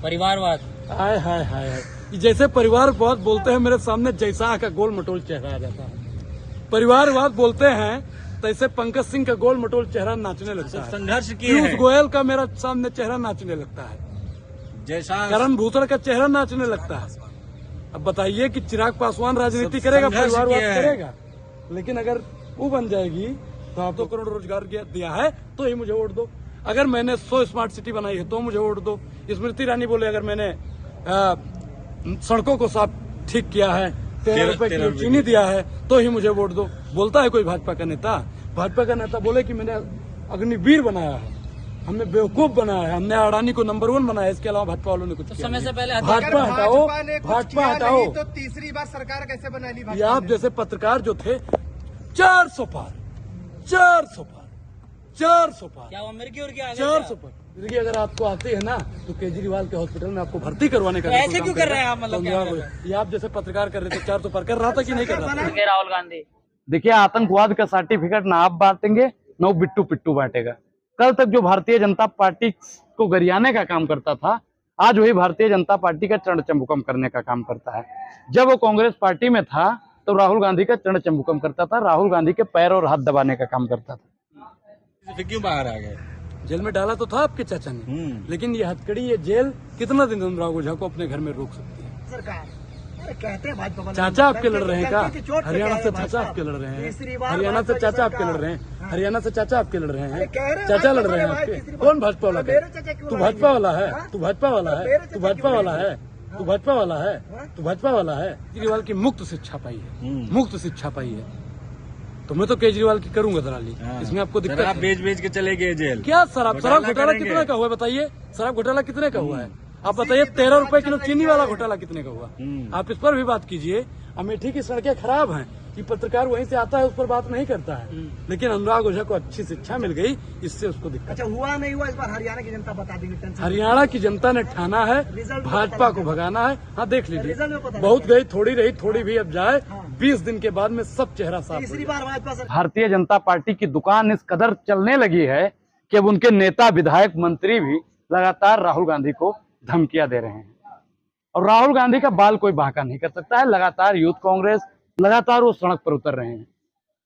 परिवारवाद। हाय हाय हाय हाय, जैसे परिवारवाद बोलते हैं मेरे सामने जैसा का गोल मटोल चेहरा आ जाता है। परिवारवाद बोलते हैं तैसे पंकज सिंह का गोल मटोल चेहरा नाचने लगता है। संघर्ष किए पीयूष हैं। गोयल का मेरा सामने चेहरा नाचने लगता है। जैसा करण भूतड़ का चेहरा नाचने लगता है। अब बताइए कि चिराग पासवान राजनीति करेगा, संघर्ष परिवारवाद किया है। करेगा, लेकिन अगर वो बन जाएगी तो आप 2 करोड़ रोजगार दिया है तो ही मुझे वोट दो। अगर मैंने 100 स्मार्ट सिटी बनाई है तो मुझे वोट दो। स्मृति ईरानी बोले अगर मैंने सड़कों को साफ ठीक किया है, 13 रुपए किलो चीनी दिया है तो ही मुझे वोट दो। बोलता है कोई भाजपा का नेता? भाजपा का नेता बोले कि मैंने अग्निवीर बनाया है, हमने बेवकूफ बनाया है, हमने अडानी को नंबर 1 बनाया, इसके अलावा भाजपा वालों ने कुछ किया समय से पहले भाजपा हटाओ, भाजपा हटाओ। तो तीसरी बार सरकार कैसे बना ली? ये आप जैसे पत्रकार जो थे 400 पार 400 पार 400 पार क्या वो मिर्गी और क्या 400 पार। देखिए अगर आपको आती है ना तो केजरीवाल के हॉस्पिटल में आपको भर्ती करवाने का तो ऐसे क्यों कर रहे हैं आप? मतलब क्या कर रहे हैं? ये आप जैसे पत्रकार कर रहे थे 400 पार कर रहा था कि नहीं कर रहा था? राहुल गांधी देखिए, आतंकवाद का सर्टिफिकेट ना आप बांटेंगे न वो बिट्टू पिट्टू बांटेगा। कल तक जो भारतीय जनता पार्टी को गरियाने का काम करता था, आज वही भारतीय जनता पार्टी का चरण चंबुकम करने का काम करता है। जब वो कांग्रेस पार्टी में था तो राहुल गांधी का चरण चंबुकम करता था, राहुल गांधी के पैर और हाथ दबाने का काम करता था। फिर क्यों बाहर आ गए? जेल में डाला तो था आपके चाचा ने, लेकिन ये हथकड़ी, ये जेल कितना दिन अनुराग ओझा को अपने घर में रोक सकती है? सरकार कहते हैं भाजपा चाचा आपके लड़ रहे हैं का? हरियाणा से चाचा आपके लड़ रहे हैं, हरियाणा से चाचा आपके लड़ रहे हैं, हरियाणा से चाचा आपके लड़ रहे हैं, चाचा लड़ रहे हैं आपके। कौन भाजपा वाला है? तू भाजपा वाला है, तू भाजपा वाला है, तू भाजपा वाला है, तू भाजपा वाला है, तू भाजपा वाला है। केजरीवाल की मुक्त शिक्षा पाई है, मुक्त शिक्षा पाई है, तो मैं तो केजरीवाल की करूंगा दलाली। इसमें आपको दिक्कत है? बेच के चले गए जेल। क्या शराब घोटाला कितने का हुआ है बताइए? शराब घोटाला कितने का हुआ है आप बताइए? 13 रुपए किलो चीनी वाला घोटाला कितने का हुआ? आप इस पर भी बात कीजिए। अमेठी की सड़कें खराब हैं, कि पत्रकार वहीं से आता है उस पर बात नहीं करता है, लेकिन अनुराग ओझा को अच्छी शिक्षा मिल गई, इससे उसको दिक्कत। अच्छा हुआ नहीं हुआ इस बार हरियाणा की जनता बता देगी। हरियाणा की जनता ने ठाना है भाजपा को भगाना है। हाँ देख लीजिए, बहुत गई थोड़ी रही, थोड़ी भी अब जाए। 20 दिन के बाद में सब चेहरा साफ। तीसरी बार भाजपा भारतीय जनता पार्टी की दुकान इस कदर चलने लगी है कि अब उनके नेता, विधायक, मंत्री भी लगातार राहुल गांधी को धमकियां दे रहे हैं, और राहुल गांधी का बाल कोई बांका नहीं कर सकता है। लगातार यूथ कांग्रेस, लगातार वो सड़क पर उतर रहे हैं,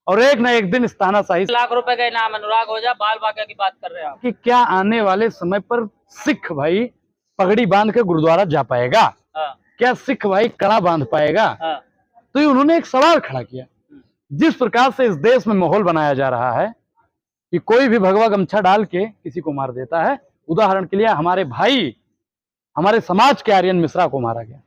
और एक न एक दिन इस तानाशाही। लाख रुपए का इनाम अनुराग ओझा, बाल बांका की बात कर रहे हैं आप कि क्या आने वाले समय पर सिख भाई पगड़ी बांध के गुरुद्वारा जा पाएगा? क्या सिख भाई कड़ा बांध पाएगा? तो ये उन्होंने एक सवाल खड़ा किया। जिस प्रकार से इस देश में माहौल बनाया जा रहा है कि कोई भी भगवा गमछा डाल के किसी को मार देता है। उदाहरण के लिए हमारे भाई, हमारे समाज के आर्यन मिश्रा को मारा गया।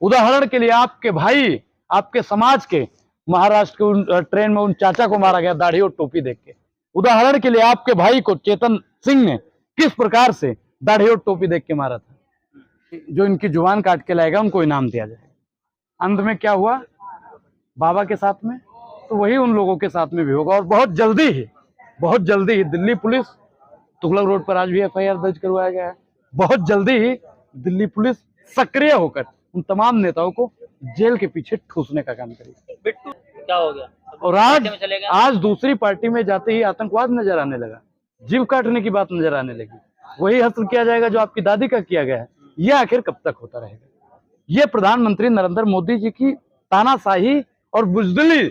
उदाहरण के लिए आपके भाई, आपके समाज के महाराष्ट्र के ट्रेन में उन चाचा को मारा गया दाढ़ी और टोपी देख के। उदाहरण के लिए आपके भाई को चेतन सिंह ने किस प्रकार से दाढ़ी और टोपी देख के मारा था। जो इनकी जुबान काट के लाएगा उनको इनाम दिया जाएगा। अंत में क्या हुआ बाबा के साथ में, तो वही उन लोगों के साथ में भी होगा। और बहुत जल्दी ही दिल्ली पुलिस, तुगलक रोड पर आज भी FIR दर्ज करवाया गया है। बहुत जल्दी ही दिल्ली पुलिस सक्रिय होकर उन तमाम नेताओं को जेल के पीछे ठूसने का काम करेगी। बिट्टू क्या हो गया? और आज दूसरी पार्टी में जाते ही आतंकवाद नजर आने लगा, जीव काटने की बात नजर आने लगी। वही हस्ल किया जाएगा जो आपकी दादी का किया गया है। ये आखिर कब तक होता रहेगा? ये प्रधानमंत्री नरेंद्र मोदी जी की तानाशाही और बुजदिली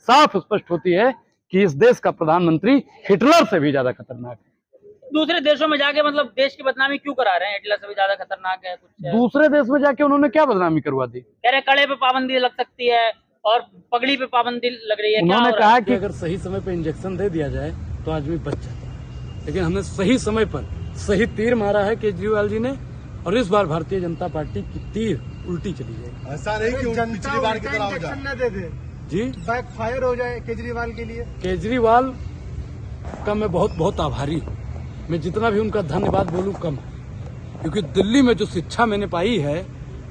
साफ स्पष्ट होती है कि इस देश का प्रधानमंत्री हिटलर से भी ज्यादा खतरनाक है। दूसरे देशों में जाके मतलब देश की बदनामी क्यों करा रहे हैं? हिटलर से भी ज्यादा खतरनाक है कुछ? दूसरे देश में जाके उन्होंने क्या बदनामी करवा दी? कह रहे कड़े पे पाबंदी लग सकती है और पगड़ी पे पाबंदी लग रही है। उन्होंने कहा कि अगर सही समय पर इंजेक्शन दे दिया जाए तो आदमी बच जाता है, लेकिन हमने सही समय पर सही तीर मारा है केजरीवाल जी ने, और इस बार भारतीय जनता पार्टी की तीर उल्टी चली जाएगी। ऐसा नहीं कि पिछली बार की तरह हो जाए, न दे दे जी, बैकफायर हो जाए केजरीवाल के लिए। केजरीवाल का मैं बहुत बहुत आभारी हूँ। मैं जितना भी उनका धन्यवाद बोलूं कम है, क्योंकि दिल्ली में जो शिक्षा मैंने पाई है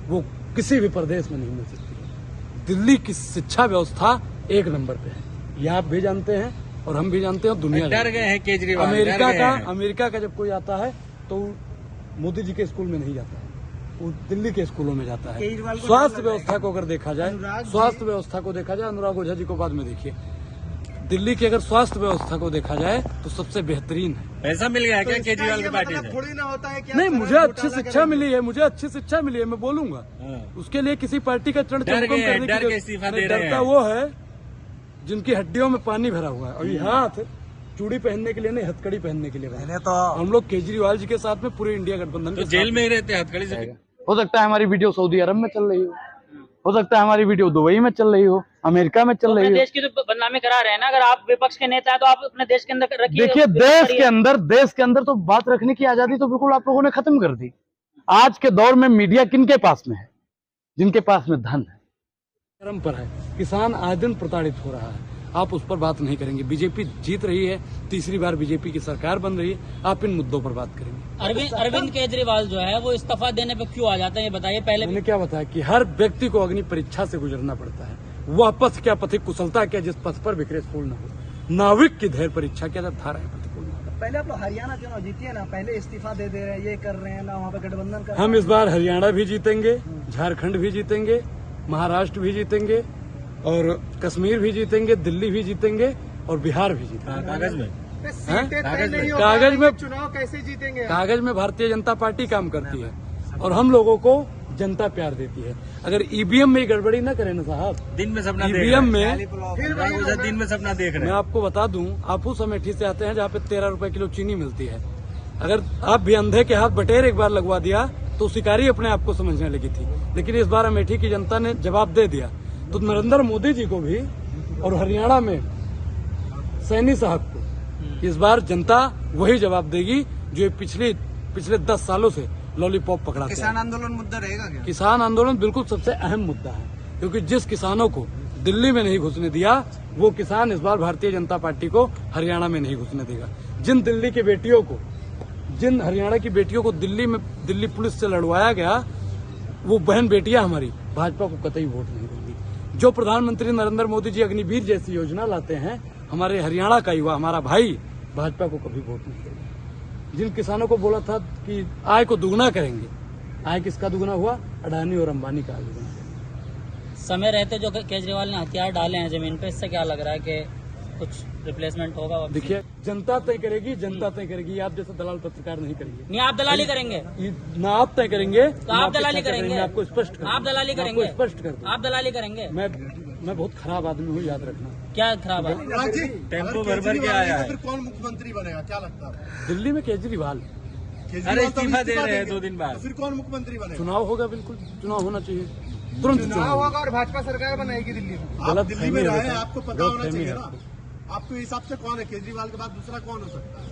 वो किसी भी प्रदेश में नहीं मिल सकती। दिल्ली की शिक्षा व्यवस्था 1 नंबर पे है, ये आप भी जानते हैं और हम भी जानते हैं, दुनिया डर गए हैं केजरीवाल। अमेरिका का जब कोई आता है तो मोदी जी के स्कूल में नहीं जाता है, वो दिल्ली के स्कूलों में जाता है। स्वास्थ्य व्यवस्था को अगर देखा जाए, स्वास्थ्य व्यवस्था को देखा जाए, अनुराग ओझा जी को बाद में देखिए, दिल्ली की अगर स्वास्थ्य व्यवस्था को देखा जाए तो सबसे बेहतरीन है। पैसा मिल गया है क्या तो इसका केजरीवाल ये की पार्टी मतलब से? थोड़ी ना होता है कि नहीं, आप मुझे घोटाला अच्छी शिक्षा करेंगे। मिली है, मुझे अच्छी शिक्षा मिली है, मैं बोलूंगा। उसके लिए किसी पार्टी का चरण डर चमकम गए हैं, करने डर की के इस्तीफा दे रहे डरता हैं। वो है जिनकी हड्डियों में पानी भरा हुआ है और ये हाथ चूड़ी पहनने के लिए नहीं, हथकड़ी पहनने के लिए बना। तो हम लोग केजरीवाल जी के साथ में पूरे इंडिया गठबंधन तो के जेल साथ में ही रहते हैं हथकड़ी से। हो सकता है हमारी वीडियो सऊदी अरब में चल रही हो सकता है हमारी वीडियो दुबई में चल रही हो, अमेरिका में चल अपने रही हो। देश की तो बदनामी करा रहे हैं ना। अगर आप विपक्ष के नेता हैं तो आप अपने देश के अंदर रखिए। देखिए, देश के अंदर तो बात रखने की आजादी तो बिल्कुल आप लोगों ने खत्म कर दी। आज के दौर में मीडिया किनके पास में है? जिनके पास में धन है। चरम पर है, किसान आए दिन प्रताड़ित हो रहा है, आप उस पर बात नहीं करेंगे। बीजेपी जीत रही है, तीसरी बार बीजेपी की सरकार बन रही है, आप इन मुद्दों पर बात करेंगे। अरविंद केजरीवाल जो है वो इस्तीफा देने पे क्यों आ जाते हैं, ये बताइए। पहले मैंने क्या बताया कि हर व्यक्ति को अग्नि परीक्षा से गुजरना पड़ता है। वह पथ क्या, पथिक कुशलता क्या, जिस पथ पर विक्रय फूल न हो। नाविक की धैर्य परीक्षा क्या, जब धाराएं प्रतिकूल न हो। पहले आप लोग हरियाणा चुनाव जीतिए ना, पहले इस्तीफा दे रहे हैं, ये कर रहे हैं ना, वहाँ पे गठबंधन कर रहे हम इस बार हरियाणा भी जीतेंगे, झारखंड भी जीतेंगे, महाराष्ट्र भी जीतेंगे और कश्मीर भी जीतेंगे, दिल्ली भी जीतेंगे और बिहार भी जीतेंगे। कागज में हैं? सीटें तय नहीं हो कागज पा रही में- हैं, चुनाव कैसे जीतेंगे? कागज में भारतीय जनता पार्टी काम करती है और हम लोगों को जनता प्यार देती है। अगर ईवीएम में ही गड़बड़ी ना करें ना साहब, दिन में सपना देख ईवीएम रहे हैं। में फिर वही उधर दिन में सपना देख रहे मैं हैं। आपको बता दूं, आप उस अमेठी से आते हैं जहाँ पे 13 रुपए किलो चीनी मिलती है। अगर आप भी अंधे के हाथ बटेर एक बार लगवा दिया तो शिकारी अपने आप को समझने लगी थी, लेकिन इस बार अमेठी की जनता ने जवाब दे दिया। तो नरेंद्र मोदी जी को भी और हरियाणा में सैनी साहब को इस बार जनता वही जवाब देगी जो पिछले 10 सालों से लॉलीपॉप पकड़ाते हैं। आंदोलन मुद्दा रहेगा क्या? किसान आंदोलन बिल्कुल सबसे अहम मुद्दा है, क्योंकि जिस किसानों को दिल्ली में नहीं घुसने दिया वो किसान इस बार भारतीय जनता पार्टी को हरियाणा में नहीं घुसने देगा। जिन दिल्ली की बेटियों को, जिन हरियाणा की बेटियों को दिल्ली पुलिस से लड़वाया गया, वो बहन बेटियां हमारी भाजपा को कतई वोट नहीं देंगी। जो प्रधानमंत्री नरेंद्र मोदी जी अग्निवीर जैसी योजना लाते हैं, हमारे हरियाणा का युवा, हमारा भाई भाजपा को कभी वोट नहीं देगा। जिन किसानों को बोला था कि आय को दुगना करेंगे, आय किसका दुगना हुआ? अडानी और अंबानी का आय दुगना। समय रहते जो केजरीवाल ने हथियार डाले हैं जमीन पे, इससे क्या लग रहा है कि कुछ रिप्लेसमेंट होगा? देखिए, जनता तय करेगी, जनता तय करेगी। आप जैसे दलाल पत्रकार नहीं करेंगे, नहीं आप दलाली करेंगे, ना आप तय करेंगे तो आप दलाली करेंगे। मैं आपको स्पष्ट कर दूं। आप दलाली मैं आपको करेंगे, स्पष्ट कर दूं। आप दलाली करेंगे। मैं बहुत खराब आदमी हूँ, याद रखना। क्या खराब है? टेम्पो भर के आया है। फिर कौन मुख्यमंत्री बनेगा, क्या लगता है? दिल्ली में केजरीवाल, अरे इस्तीफा दे रहे हैं 2 दिन बाद। फिर कौन मुख्यमंत्री बनेगा? चुनाव होगा, बिल्कुल चुनाव होना चाहिए, तुरंत चुनाव होगा। होगा और भाजपा सरकार बनाएगी दिल्ली में। गलत दिल्ली में फहमी है रहे हैं, बेटा, आपको पता गलत होना फहमी चाहिए है ना। आपको। आपके हिसाब से कौन है केजरीवाल के बाद दूसरा कौन हो सकता है?